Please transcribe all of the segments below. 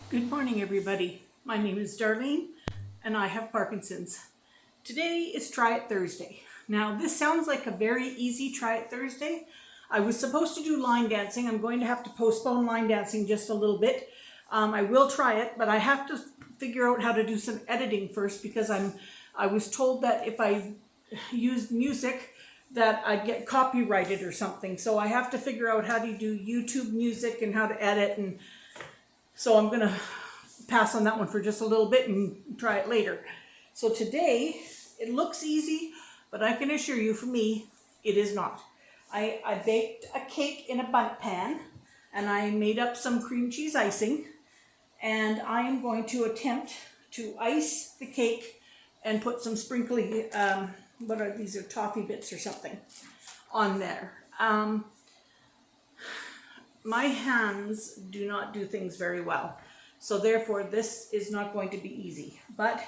Good morning, everybody. My name is Darlene, and I have Parkinson's. Today is Try It Thursday. Now, this sounds like a very easy Try It Thursday. I was supposed to do line dancing. I'm going to have to postpone line dancing just a little bit. I will try it, but I have to figure out how to do some editing first because I was told that if I used music that I'd get copyrighted or something. So I have to figure out how to do YouTube music and how to edit, and so I'm going to pass on that one for just a little bit and try it later. So today, it looks easy, but I can assure you, for me, it is not. I baked a cake in a bundt pan, and I made up some cream cheese icing, and I am going to attempt to ice the cake and put some sprinkly, what are these, are toffee bits or something, on there. My hands do not do things very well, so therefore this is not going to be easy, but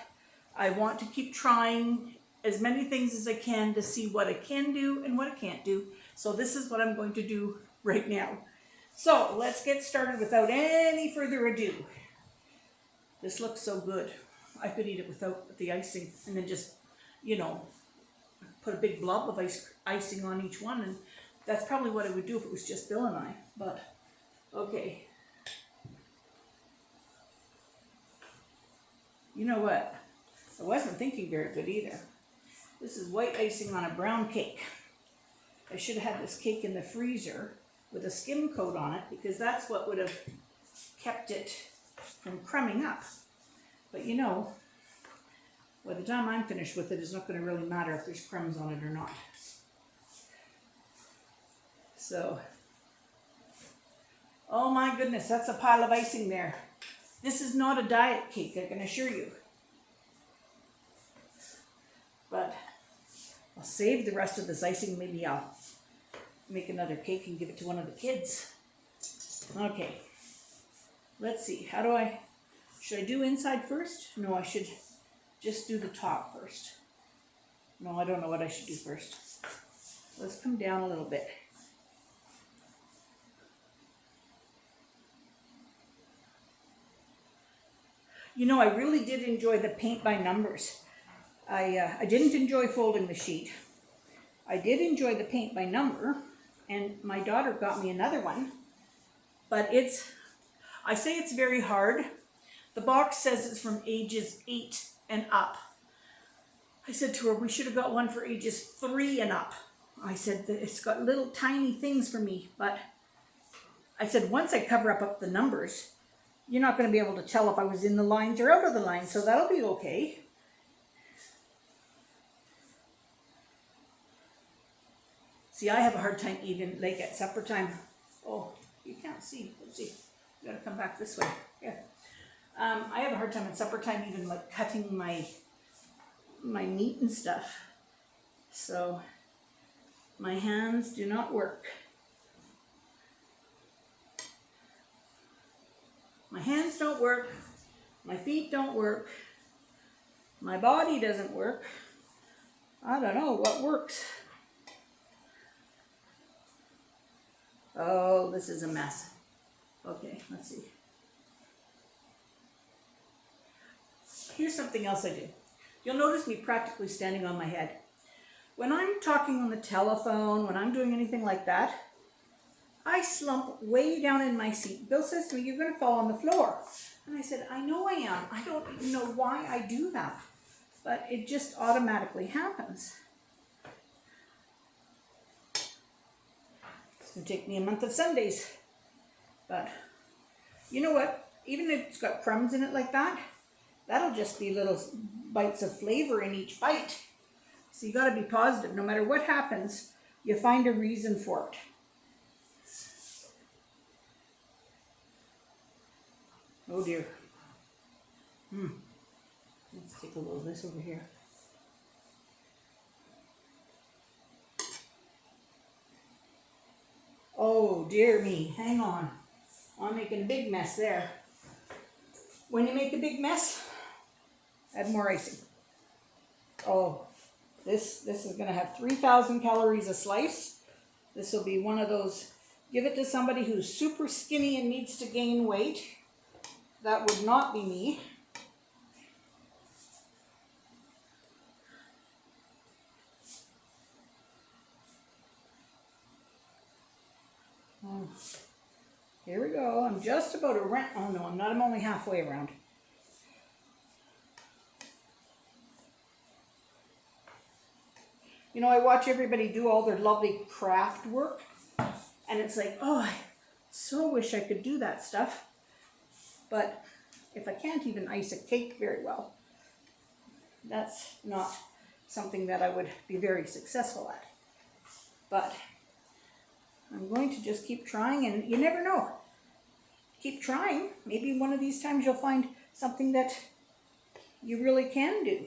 I want to keep trying as many things as I can to see what I can do and what I can't do. So this is what I'm going to do right now. So let's get started without any further ado. This looks so good. I could eat it without the icing and then just, put a big blob of icing on each one, and that's probably what I would do if it was just Bill and I, but okay. You know what? I wasn't thinking very good either. This is white icing on a brown cake. I should have had this cake in the freezer with a skim coat on it because that's what would have kept it from crumbing up. But by the time I'm finished with it, it's not going to really matter if there's crumbs on it or not. So, oh my goodness, that's a pile of icing there. This is not a diet cake, I can assure you. But I'll save the rest of this icing. Maybe I'll make another cake and give it to one of the kids. Okay, let's see. Should I do inside first? No, I should just do the top first. No, I don't know what I should do first. Let's come down a little bit. I really did enjoy the paint by numbers. I didn't enjoy folding the sheet. I did enjoy the paint by number, and my daughter got me another one, but I say it's very hard. The box says it's from ages 8 and up. I said to her, we should have got one for ages 3 and up. I said that it's got little tiny things for me, but I said once I cover up the numbers, you're not going to be able to tell if I was in the lines or out of the lines, so that'll be okay. See, I have a hard time even, like at supper time. Oh, you can't see. Let's see. You gotta come back this way. Here. I have a hard time at supper time even like cutting my meat and stuff. So my hands do not work. My hands don't work, my feet don't work, my body doesn't work. I don't know what works. Oh, this is a mess. Okay, let's see. Here's something else I do. You'll notice me practically standing on my head. When I'm talking on the telephone, when I'm doing anything like that, I slump way down in my seat. Bill says to me, you're going to fall on the floor. And I said, I know I am. I don't even know why I do that, but it just automatically happens. It's going to take me a month of Sundays. But you know what? Even if it's got crumbs in it like that, that'll just be little bites of flavor in each bite. So you got to be positive. No matter what happens, you find a reason for it. Oh dear. Let's take a little of this over here. Oh dear me, hang on. I'm making a big mess there. When you make a big mess, add more icing. Oh, this is going to have 3,000 calories a slice. This will be one of those, give it to somebody who's super skinny and needs to gain weight. That would not be me. Here we go. I'm just about around. Oh no, I'm not. I'm only halfway around. You know, I watch everybody do all their lovely craft work, and it's like, oh, I so wish I could do that stuff. But if I can't even ice a cake very well, that's not something that I would be very successful at. But I'm going to just keep trying, and you never know. Keep trying. Maybe one of these times you'll find something that you really can do.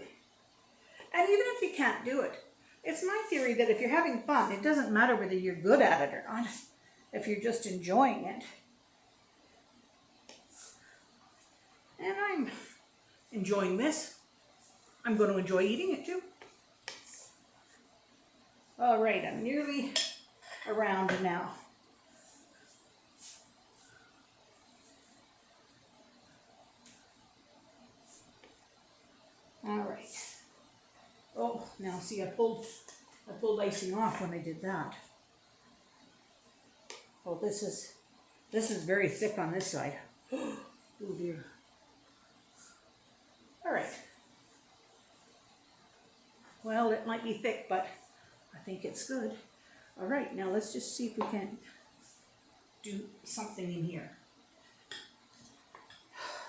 And even if you can't do it, it's my theory that if you're having fun, it doesn't matter whether you're good at it or not, if you're just enjoying it. And I'm enjoying this. I'm going to enjoy eating it too. All right, I'm nearly around now. All right. Oh, now see, I pulled icing off when I did that. Oh, this is very thick on this side. Oh dear. All right. Well, it might be thick, but I think it's good. All right, now let's just see if we can do something in here.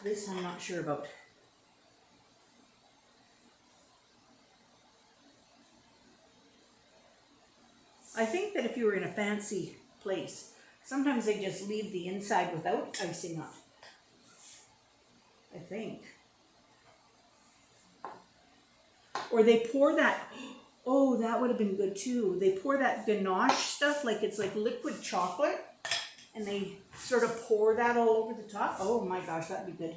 This I'm not sure about. I think that if you were in a fancy place, sometimes they just leave the inside without icing on. I think. Or they pour that, oh, that would have been good too. They pour that ganache stuff, like it's like liquid chocolate, and they sort of pour that all over the top. Oh my gosh, that'd be good.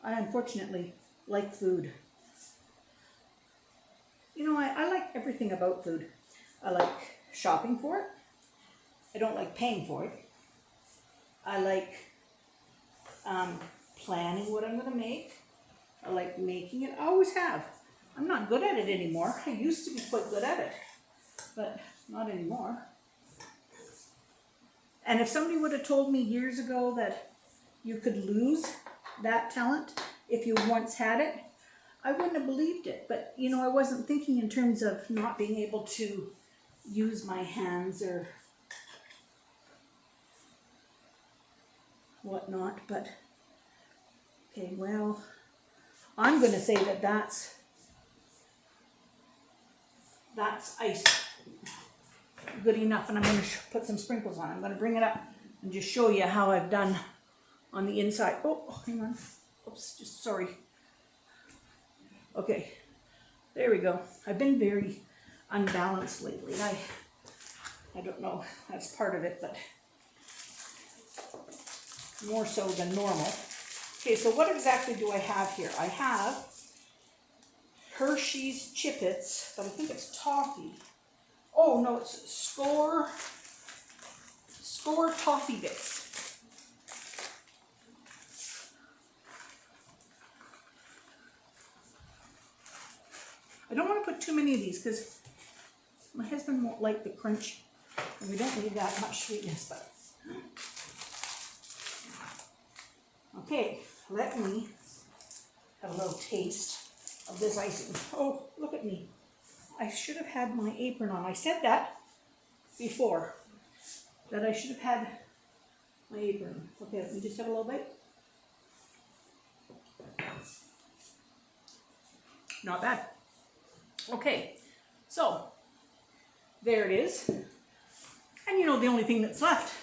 I unfortunately like food. You know, I like everything about food. I like shopping for it. I don't like paying for it. I like planning what I'm going to make. I like making it. I always have. I'm not good at it anymore. I used to be quite good at it, but not anymore. And if somebody would have told me years ago that you could lose that talent if you once had it, I wouldn't have believed it. But, you know, I wasn't thinking in terms of not being able to use my hands or whatnot. But, okay, well, I'm going to say that that's ice good enough, and I'm going to put some sprinkles on. I'm going to bring it up and just show you how I've done on the inside. Oh, hang on. Oops, just sorry. Okay, there we go. I've been very unbalanced lately. I don't know, that's part of it, but more so than normal. Okay, so what exactly do I have here? I have Hershey's Chippets, but I think it's toffee. Oh no, it's Score Toffee Bits. I don't want to put too many of these because my husband won't like the crunch, and we don't need that much sweetness, but okay, let me have a little taste of this icing. Oh, look at me. I should have had my apron on. I said that before, that I should have had my apron. Okay, let me just have a little bite. Not bad. Okay, so there it is. And you know, the only thing that's left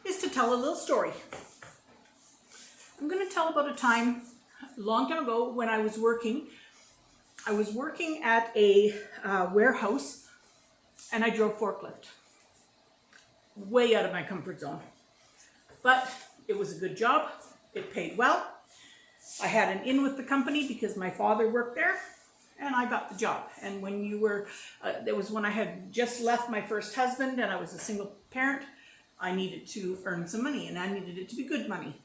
is to tell a little story. I'm going to tell about a time a long time ago when I was working. I was working at a warehouse, and I drove forklift. Way out of my comfort zone. But it was a good job. It paid well. I had an in with the company because my father worked there, and I got the job. And when you were, it was when I had just left my first husband and I was a single parent, I needed to earn some money, and I needed it to be good money.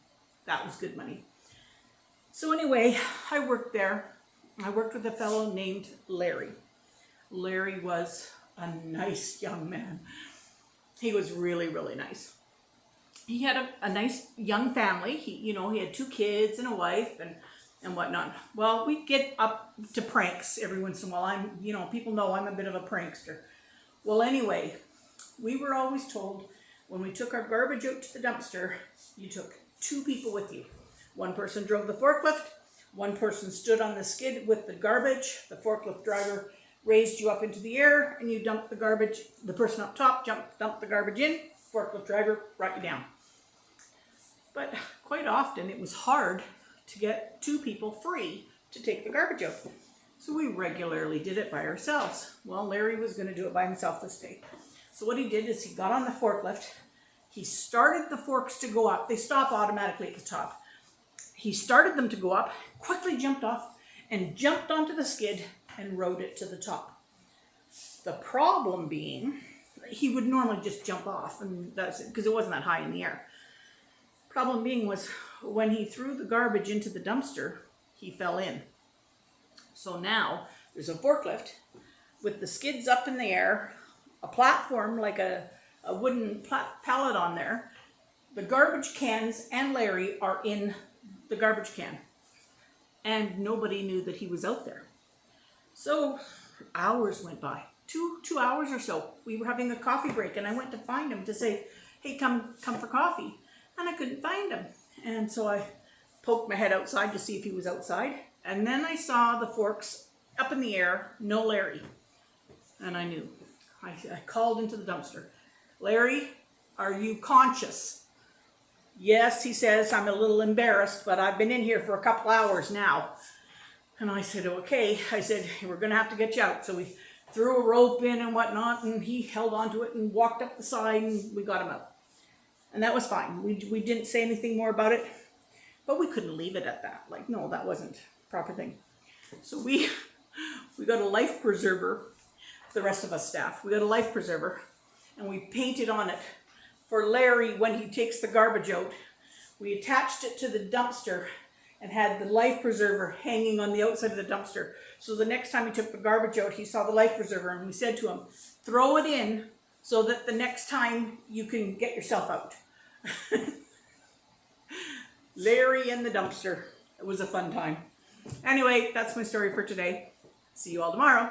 That was good money. So anyway, I worked there. I worked with a fellow named Larry. Larry was a nice young man. He was really, really nice. He had a nice young family. He had 2 kids and a wife and whatnot. Well, we get up to pranks every once in a while. People know I'm a bit of a prankster. Well, anyway, we were always told when we took our garbage out to the dumpster, you took 2 people with you. One person drove the forklift, one person stood on the skid with the garbage. The forklift driver raised you up into the air, and you dumped the garbage. The person up top dumped the garbage in. Forklift driver brought you down. But quite often it was hard to get 2 people free to take the garbage out. So we regularly did it by ourselves. Well, Larry was going to do it by himself this day. So what he did is he got on the forklift. He started the forks to go up. They stop automatically at the top. He started them to go up, quickly jumped off, and jumped onto the skid and rode it to the top. The problem being, he would normally just jump off, and that's it, because it wasn't that high in the air. Problem being was when he threw the garbage into the dumpster, he fell in. So now there's a forklift with the skids up in the air, a platform like a wooden pallet on there. The garbage cans and Larry are in the garbage can. And nobody knew that he was out there. So hours went by, 2 hours or so. We were having a coffee break, and I went to find him to say, hey, come for coffee. And I couldn't find him. And so I poked my head outside to see if he was outside. And then I saw the forks up in the air, no Larry. And I knew. I called into the dumpster. Larry, are you conscious? Yes, he says, I'm a little embarrassed, but I've been in here for a couple hours now. And I said, okay. I said, we're going to have to get you out. So we threw a rope in and whatnot, and he held onto it and walked up the side, and we got him out. And that was fine. We didn't say anything more about it, but we couldn't leave it at that. Like, no, that wasn't a proper thing. So we got a life preserver, the rest of us staff. We got a life preserver, and we painted on it for Larry when he takes the garbage out. We attached it to the dumpster and had the life preserver hanging on the outside of the dumpster. So the next time he took the garbage out, he saw the life preserver, and we said to him, throw it in so that the next time you can get yourself out. Larry in the dumpster. It was a fun time. Anyway, that's my story for today. See you all tomorrow.